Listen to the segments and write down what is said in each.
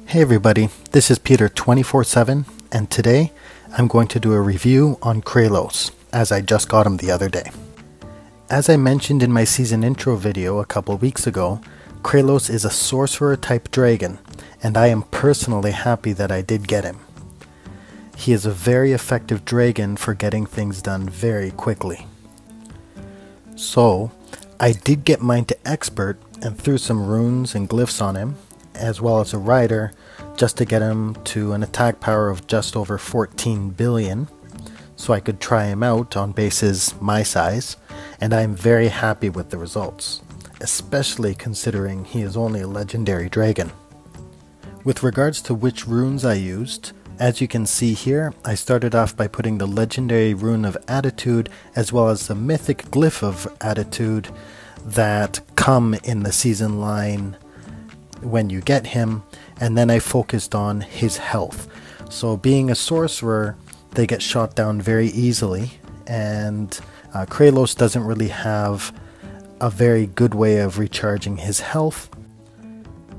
Hey everybody, this is Peter 24/7, and today I'm going to do a review on Krelos, as I just got him the other day. As I mentioned in my season intro video a couple weeks ago, Krelos is a sorcerer type dragon, and I am personally happy that I did get him. He is a very effective dragon for getting things done very quickly. So, I did get mine to expert and threw some runes and glyphs on him, as well as a rider, just to get him to an attack power of just over 14 billion, so I could try him out on bases my size, and I am very happy with the results, especially considering he is only a legendary dragon. With regards to which runes I used, as you can see here, I started off by putting the legendary rune of Attitude as well as the mythic glyph of Attitude that come in the season line when you get him, and then I focused on his health. So being a sorcerer, they get shot down very easily, and Krelos doesn't really have a very good way of recharging his health,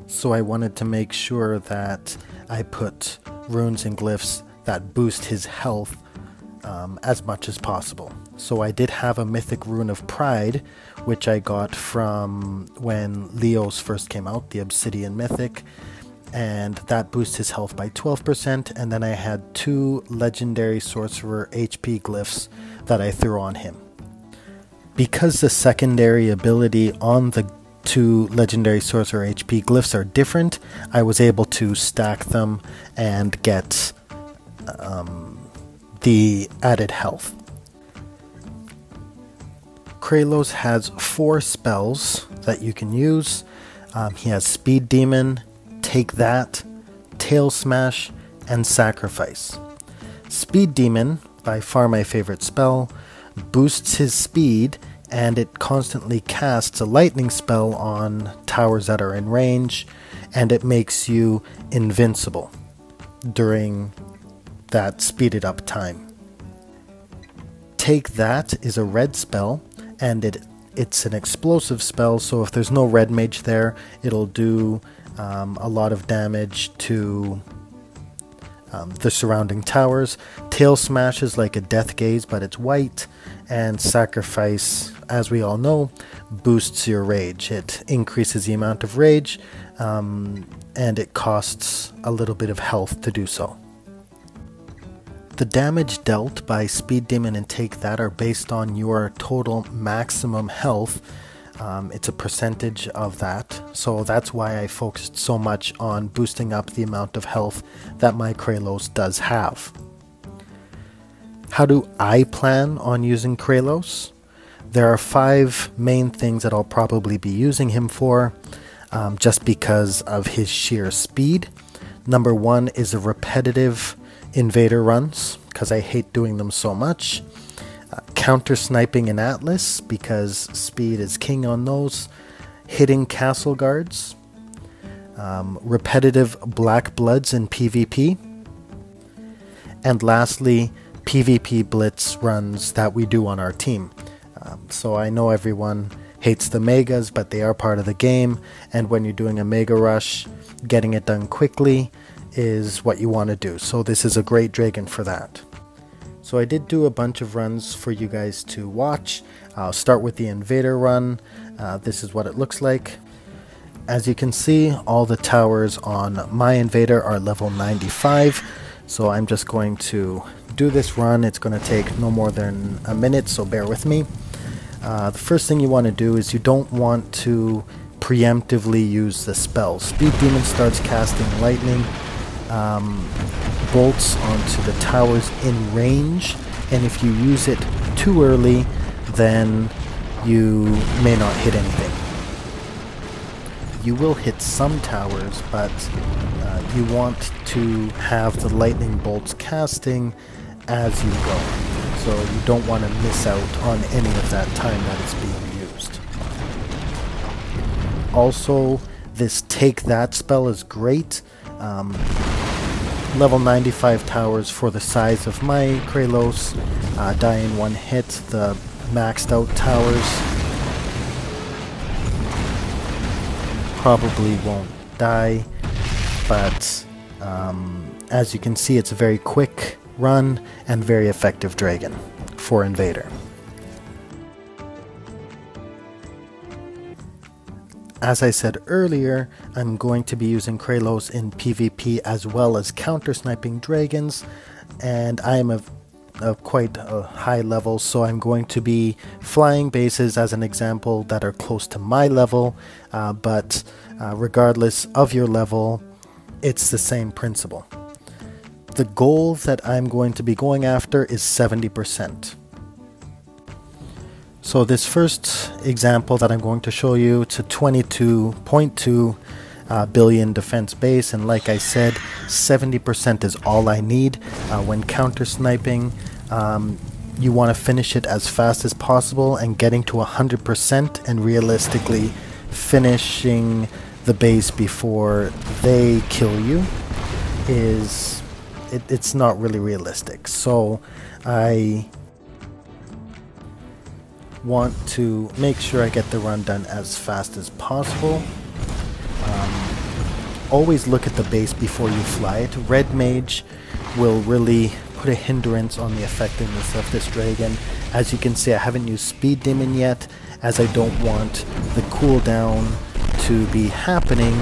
so I wanted to make sure that I put runes and glyphs that boost his health as much as possible. So I did have a mythic rune of Pride, which I got from when Leos first came out, the Obsidian Mythic, and that boosts his health by 12%, and then I had two legendary sorcerer HP glyphs that I threw on him. Because the secondary ability on the two legendary sorcerer HP glyphs are different, I was able to stack them and get the added health. Krelos has 4 spells that you can use. He has Speed Demon, Take That, Tail Smash, and Sacrifice. Speed Demon, by far my favorite spell, boosts his speed, and it constantly casts a lightning spell on towers that are in range, and it makes you invincible during that speeded up time. Take That is a red spell, and it's an explosive spell, so if there's no red mage there, it'll do a lot of damage to the surrounding towers. Tail Smash is like a Death Gaze, but it's white, and Sacrifice, as we all know, boosts your rage. It increases the amount of rage, and it costs a little bit of health to do so. The damage dealt by Speed Demon and Take That are based on your total maximum health. It's a percentage of that, so that's why I focused so much on boosting up the amount of health that my Krelos does have. How do I plan on using Krelos? There are 5 main things that I'll probably be using him for, just because of his sheer speed. Number 1 is a repetitive Invader runs, because I hate doing them so much. Counter sniping in Atlas, because speed is king on those. Hitting castle guards. Repetitive Black Bloods in PvP. And lastly, PvP blitz runs that we do on our team. So I know everyone hates the megas, but they are part of the game, and when you're doing a mega rush, getting it done quickly is what you want to do. So this is a great dragon for that. So I did do a bunch of runs for you guys to watch. I'll start with the Invader run. This is what it looks like. As you can see, all the towers on my Invader are level 95. So I'm just going to do this run. It's going to take no more than a minute, so bear with me. The first thing you want to do is you don't want to preemptively use the spell. Speed Demon starts casting lightning bolts onto the towers in range, and if you use it too early, then you may not hit anything. You will hit some towers, but you want to have the lightning bolts casting as you go, so you don't want to miss out on any of that time that is being used. Also, this Take That spell is great. Level 95 towers for the size of my Krelos die in one hit. The maxed out towers probably won't die. but as you can see, it's a very quick run and very effective dragon for Invader. As I said earlier, I'm going to be using Krelos in PvP as well as counter-sniping dragons, and I am quite a high level, so I'm going to be flying bases as an example that are close to my level, but regardless of your level, it's the same principle. The goal that I'm going to be going after is 70%. So this first example that I'm going to show you, it's a 22.2 billion defense base, and like I said, 70% is all I need. When counter sniping, you want to finish it as fast as possible, and getting to 100% and realistically finishing the base before they kill you it's not really realistic. So I want to make sure I get the run done as fast as possible. Always look at the base before you fly it. Red Mage will really put a hindrance on the effectiveness of this dragon. As you can see, I haven't used Speed Demon yet, as I don't want the cooldown to be happening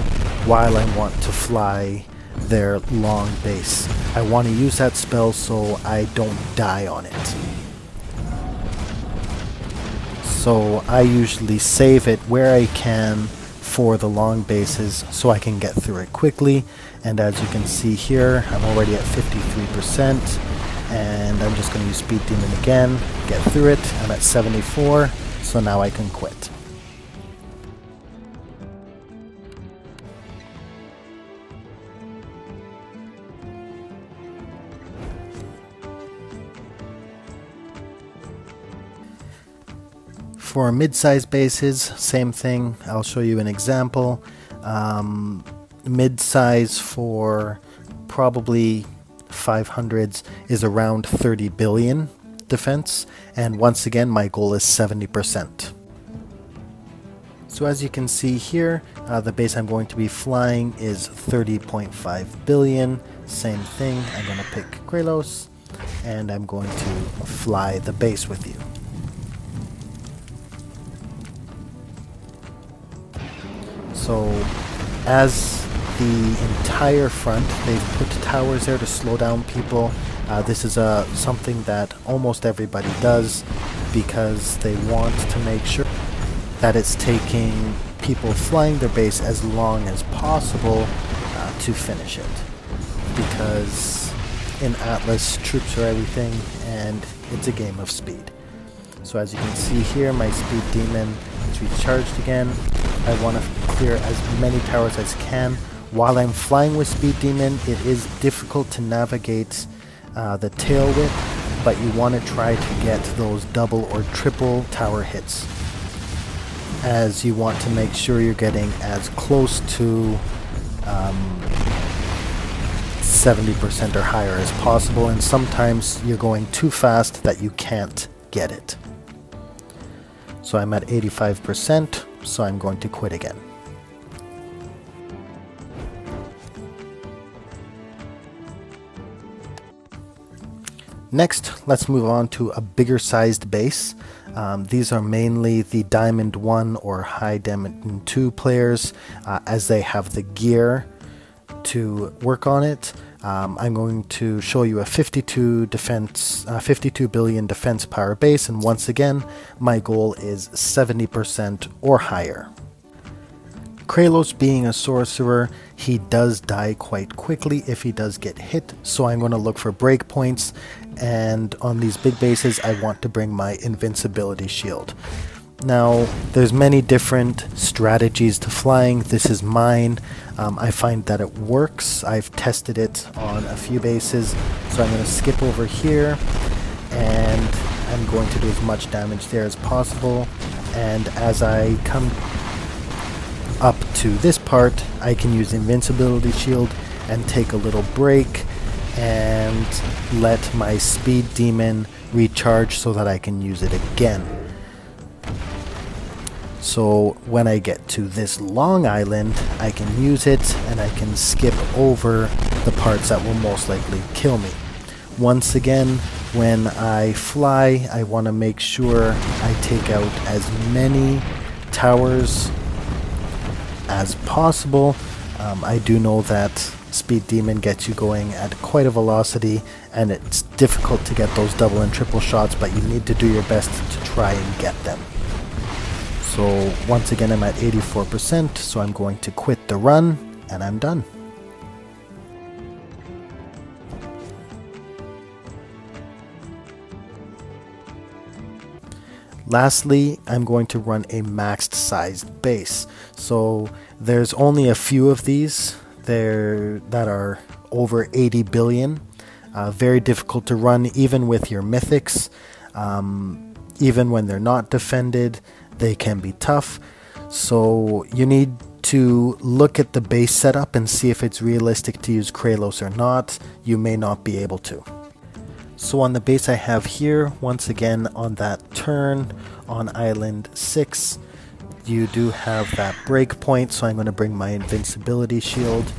while I want to fly their long base. I want to use that spell so I don't die on it. So I usually save it where I can for the long bases so I can get through it quickly. And as you can see here, I'm already at 53%, and I'm just going to use Speed Demon again, get through it. I'm at 74, so now I can quit. For mid-size bases, same thing. I'll show you an example. Mid-size for probably 500s is around 30 billion defense, and once again my goal is 70%. So as you can see here, the base I'm going to be flying is 30.5 billion. Same thing, I'm going to pick Krelos, and I'm going to fly the base with you. So as the entire front, they've put towers there to slow down people. This is something that almost everybody does because they want to make sure that it's taking people flying their base as long as possible to finish it. Because in Atlas, troops are everything, and it's a game of speed. So as you can see here, my Speed Demon is recharged again. I want to clear as many towers as can. While I'm flying with Speed Demon, it is difficult to navigate the tail whip, but you want to try to get those double or triple tower hits, as you want to make sure you're getting as close to 70% or higher as possible, and sometimes you're going too fast that you can't get it. So I'm at 85%, so I'm going to quit again. Next, let's move on to a bigger sized base. These are mainly the Diamond 1 or High Diamond 2 players, as they have the gear to work on it. I'm going to show you a 52 billion defense power base, and once again, my goal is 70% or higher. Krelos, being a sorcerer, he does die quite quickly if he does get hit, so I'm going to look for breakpoints, and on these big bases I want to bring my invincibility shield. Now, there's many different strategies to flying. This is mine. I find that it works. I've tested it on a few bases, so I'm going to skip over here, and I'm going to do as much damage there as possible. And as I come up to this part, I can use Invincibility Shield and take a little break and let my Speed Demon recharge so that I can use it again. So when I get to this long island, I can use it and I can skip over the parts that will most likely kill me. Once again, when I fly, I want to make sure I take out as many towers as possible. I do know that Speed Demon gets you going at quite a velocity, and it's difficult to get those double and triple shots, but you need to do your best to try and get them. So once again, I'm at 84%, so I'm going to quit the run, and I'm done. Lastly, I'm going to run a maxed sized base. So there's only a few of these there that are over 80 billion. Very difficult to run even with your mythics. Even when they're not defended, they can be tough. So you need to look at the base setup and see if it's realistic to use Krelos or not. You may not be able to. So on the base I have here, once again on that turn on island 6, you do have that breakpoint, so I'm going to bring my invincibility shield.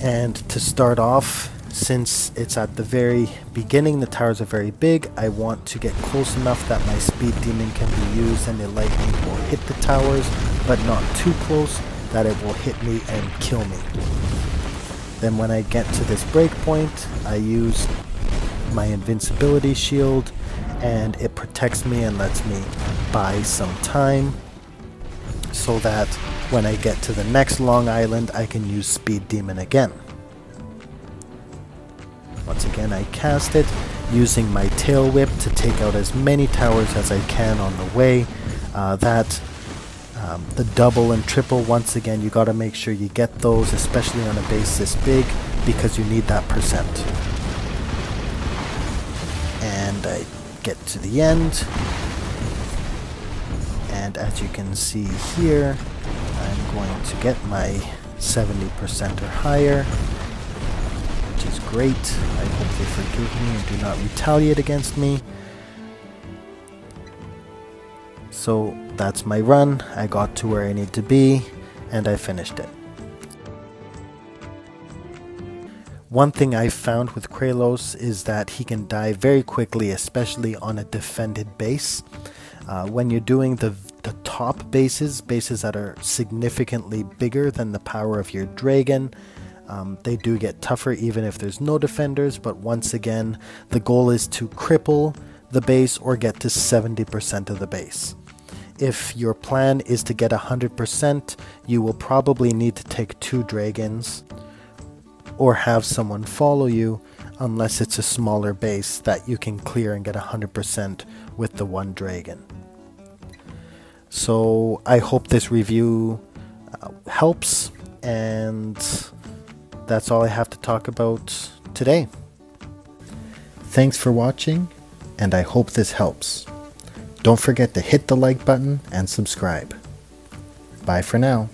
And to start off, since it's at the very beginning, the towers are very big, I want to get close enough that my Speed Demon can be used and the lightning will hit the towers, but not too close that it will hit me and kill me. Then when I get to this breakpoint, I use my invincibility shield, and it protects me and lets me buy some time so that when I get to the next long island, I can use Speed Demon again. Once again, I cast it using my tail whip to take out as many towers as I can on the way. The double and triple, once again, you got to make sure you get those, especially on a base this big, because you need that percent. And I get to the end, and as you can see here, I'm going to get my 70% or higher, which is great. I hope they forgive me and do not retaliate against me. So that's my run. I got to where I need to be, and I finished it. One thing I've found with Krelos is that he can die very quickly, especially on a defended base. When you're doing the top bases that are significantly bigger than the power of your dragon, they do get tougher even if there's no defenders, but once again, the goal is to cripple the base or get to 70% of the base. If your plan is to get 100%, you will probably need to take 2 dragons or have someone follow you, unless it's a smaller base that you can clear and get 100% with the 1 dragon. So I hope this review helps, and that's all I have to talk about today. Thanks for watching, and I hope this helps. Don't forget to hit the like button and subscribe. Bye for now.